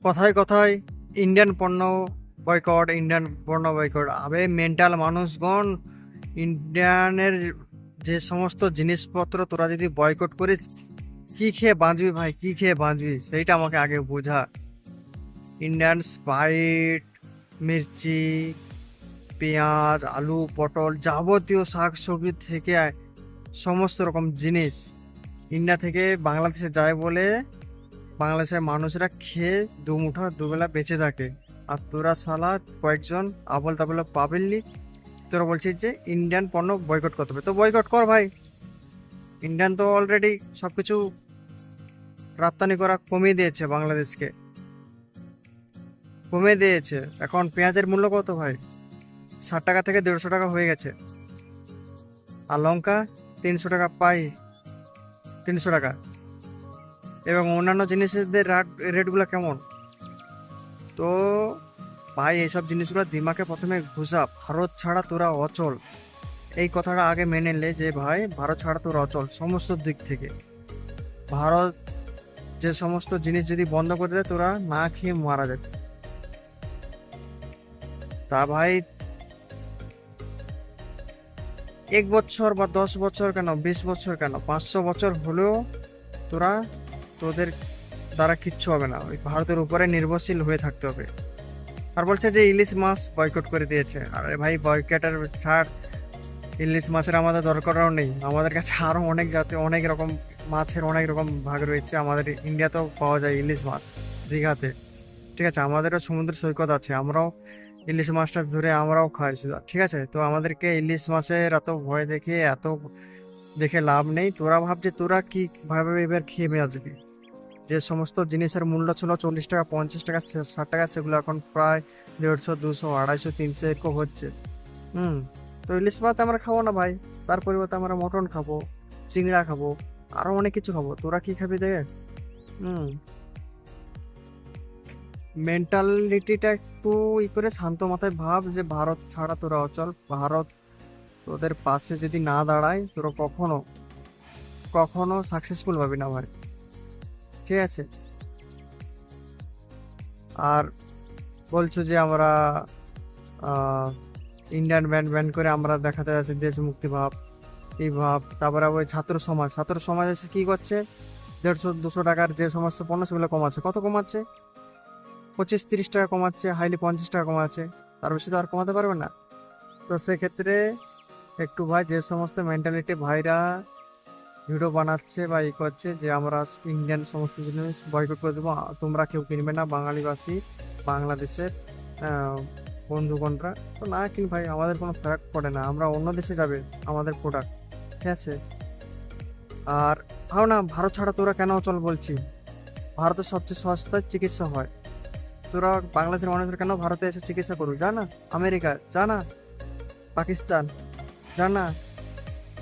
কথায় কথায় ইন্ডিয়ান পণ্য বয়কট, ইন্ডিয়ান পণ্য বয়কট। আবে মেন্টাল মানুষগণ, ইন্ডিয়ানের যে সমস্ত জিনিসপত্র তোরা যদি বয়কট করিস, কি খেয়ে বাঁচবি ভাই? কি খেয়ে বাঁচবি সেইটা আমাকে আগে বোঝা। ইন্ডিয়ান স্প্রাইট, মির্চি, পেঁয়াজ, আলু, পটল, যাবতীয় শাক সবজি থেকে সমস্ত রকম জিনিস ইন্ডিয়া থেকে বাংলাদেশে যায় বলে বাংলাদেশের মানুষরা খেয়ে দুমুঠো দুবেলা বেঁচে থাকে। আর তোরা শালা কয়েকজন আবল তাবল পাবেননি, তোরা বলছিস যে ইন্ডিয়ান পণ্য বয়কট করতে হবে। তো বয়কট কর ভাই। ইন্ডিয়ান তো অলরেডি সবকিছু রপ্তানি করা কমিয়ে দিয়েছে, বাংলাদেশকে কমিয়ে দিয়েছে। এখন পেঁয়াজের মূল্য কত ভাই? 60 টাকা থেকে 150 টাকা হয়ে গেছে। আর লঙ্কা 300 টাকা পাই, 300 টাকা। এবং অন্যান্য জিনিসের রেটগুলো কেমন? তো ভাই এইসব জিনিসগুলো দিমাগে প্রথমে ঘুষা। ভারত ছাড়া তোরা অচল, এই কথাটা আগে মেনে নে যে ভাই ভারত ছাড়া তোরা অচল সমস্ত দিক থেকে। ভারত যে সমস্ত জিনিস যদি বন্ধ করে দেয়, তোরা না খেয়ে মারা যাবে। তা ভাই 1 বছর বা 10 বছর কেন, 20 বছর কেন, 500 বছর হলেও তোরা, তোদের দ্বারা কিচ্ছু হবে না। ওই ভারতের উপরে নির্ভরশীল হয়ে থাকতে হবে। আর বলছে যে ইলিশ মাছ বয়কট করে দিয়েছে। আরে ভাই বয়কটের ছাড়, ইলিশ মাছের আমাদের দরকারও নেই। আমাদের কাছে আরো অনেক জাতি, অনেক রকম মাছের অনেক রকম ভাগ রয়েছে। আমাদের ইন্ডিয়াতেও পাওয়া যায় ইলিশ মাছ, দীঘাতে। ঠিক আছে, আমাদেরও সমুদ্র সৈকত আছে, আমরাও ইলিশ মাছটা ধরে আমরাও খাই শুধু। ঠিক আছে, তো আমাদেরকে ইলিশ মাছের এত ভয় দেখে, এত দেখে লাভ নেই। তোরা ভাবছে তোরা কি ভাবে এবার খেয়ে বাঁচবি। যে সমস্ত জিনিসের মূল্য ছিল 40 টাকা, 50 টাকা, 60 টাকা, সেগুলো এখন প্রায় 150, 200, 250, 300 এরকম হচ্ছে। হুম। তো ইলিশ মাছ আমরা খাবো না ভাই, তার পরিবর্তে আমরা মটন খাবো, চিংড়া খাবো, আরো অনেক কিছু খাবো। তোরা কি খাবি দেখ। হুম। মেন্টালিটিটা একটু ই করে শান্ত মাথায় ভাব যে ভারত ছাড়া তোরা অচল। ভারত তোদের পাশে যদি না দাঁড়ায়, তোরা কখনো কখনো সাকসেসফুল পাবি না ভাই। ঠিক আছে। আর বলছো যে আমরা আহ ইন্ডিয়ান ব্যান্ড ব্যান্ড করে আমরা দেখাতে যাচ্ছি দেশ মুক্তি ভাব, এই ভাব। তারপরে আবার ওই ছাত্র সমাজ এসে কি করছে? 150, 200 টাকার যে সমস্ত পণ্য সেগুলো কমাচ্ছে। কত কমাচ্ছে? 25, 30 টাকা কমাচ্ছে, হাইলি 50 টাকা কমাচ্ছে। তার বেশি তো আর কমাতে পারবে না। তো সেক্ষেত্রে একটু ভাই, যে সমস্ত মেন্টালিটি ভাইরা ভিডিও বানাচ্ছে বা ই করছে যে আমরা ইন্ডিয়ান সমস্ত জিনিস বয়কট করে দেবো, তোমরা কেউ কিনবে না, বাঙালিবাসী বাংলাদেশের আহ, বন্ধুগণরা তো না কিন ভাই, আমাদের কোনো ফারাক পড়ে না। আমরা অন্য দেশে যাবে আমাদের প্রোডাক্ট। ঠিক আছে। আর ভাও না, ভারত ছাড়া তোরা কেন চল বলছি? ভারতের সবচেয়ে সস্তা চিকিৎসা হয়। তোরা বাংলাদেশের মানুষের কেন ভারতে এসে চিকিৎসা করবি? জানা আমেরিকা, জানা পাকিস্তান, জানা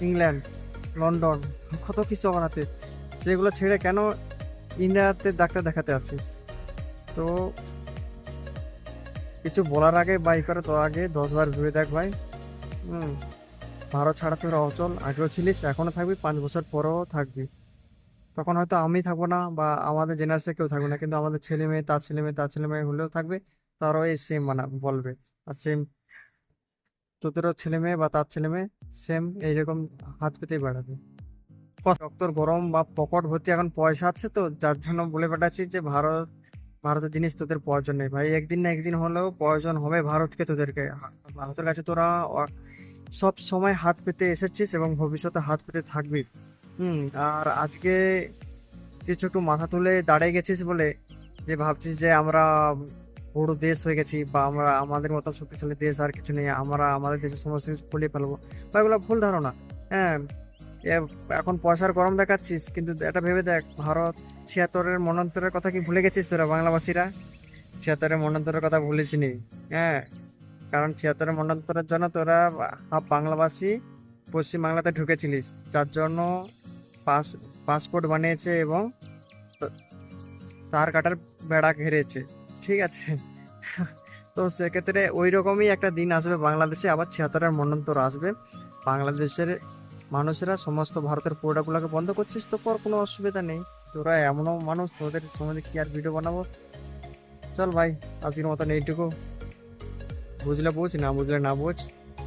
ইংল্যান্ড, লন্ডন, কত কিছু আবার আছে। সেগুলো ছেড়ে কেন ইন্ডিয়াতে ডাক্তার দেখাতে আছিস? তো কিছু বলার আগে বাই করে তো আগে 10 বার ভেবে দেখ ভাই। হুম। ভারত ছাড়া তোরা অচল, আগেও ছিলিস, এখনো থাকবি, 5 বছর পরেও থাকবি। তখন হয়তো আমি থাকবো না বা আমাদের জেনারেশনে কেউ থাকবে না, কিন্তু আমাদের ছেলে মেয়ে, তার ছেলে মেয়ে, তার ছেলে মেয়ে হলেও থাকবে। তারাও এই সেম বলবে। আর সেম তোদেরও ছেলে মেয়ে বা তার ছেলে মেয়ে সেম এইরকম হাত পেতেই বেড়াবে। রক্তর গরম বা পকেট ভর্তি এখন পয়সা আছে, তো যার জন্য বলে বেড়াচ্ছি যে ভারতের জিনিস তোদের প্রয়োজন নেই ভাই। একদিন না একদিন হলেও প্রয়োজন হবে ভারতকে, তোদেরকে। ভারতের কাছে তোরা সব সময় হাত পেতে এসেছিস এবং ভবিষ্যতে হাত পেতে থাকবি। হুম। আর আজকে কিছু একটু মাথা তুলে দাঁড়িয়ে গেছিস বলে যে ভাবছিস যে আমরা বড় দেশ হয়ে গেছি, বা আমরা আমাদের মতো শক্তিশালী দেশ আর কিছু নেই, আমরা আমাদের দেশের সমস্ত কিছু ফুলিয়ে ফেলবো, বা এগুলো ভুল ধারণা। হ্যাঁ। এখন পয়সার গরম দেখাচ্ছিস, কিন্তু এটা ভেবে দেখ, ভারত 76-এর মন্বন্তরের কথা কি ভুলে গেছিস তোরা বাংলাবাসীরা? 76-এর মন্বন্তরের কথা ভুলিসনি। হ্যাঁ। কারণ 76-এর মন্বন্তরের জন্য তোরা হাফ বাংলাভাষী পশ্চিম বাংলাতে ঢুকেছিলিস, যার জন্য পাস পাসপোর্ট বানিয়েছে এবং তার কাটার বেড়া ঘেরেছে। ঠিক আছে। তো সেক্ষেত্রে ওই রকমই একটা দিন আসবে বাংলাদেশে, আবার 76-এর মন্বন্তর আসবে। বাংলাদেশের মানুষেরা সমস্ত ভারতের প্রোডাক্টগুলোকে বন্ধ করছিস তো কর, কোনো অসুবিধা নেই। তোরা এমনও মানুষ, তোদের সম্বন্ধে কি আর ভিডিও বানাবো। চল ভাই, আজকের মতন এইটুকু। বুঝলে বুঝ, না বুঝলে না বুঝ।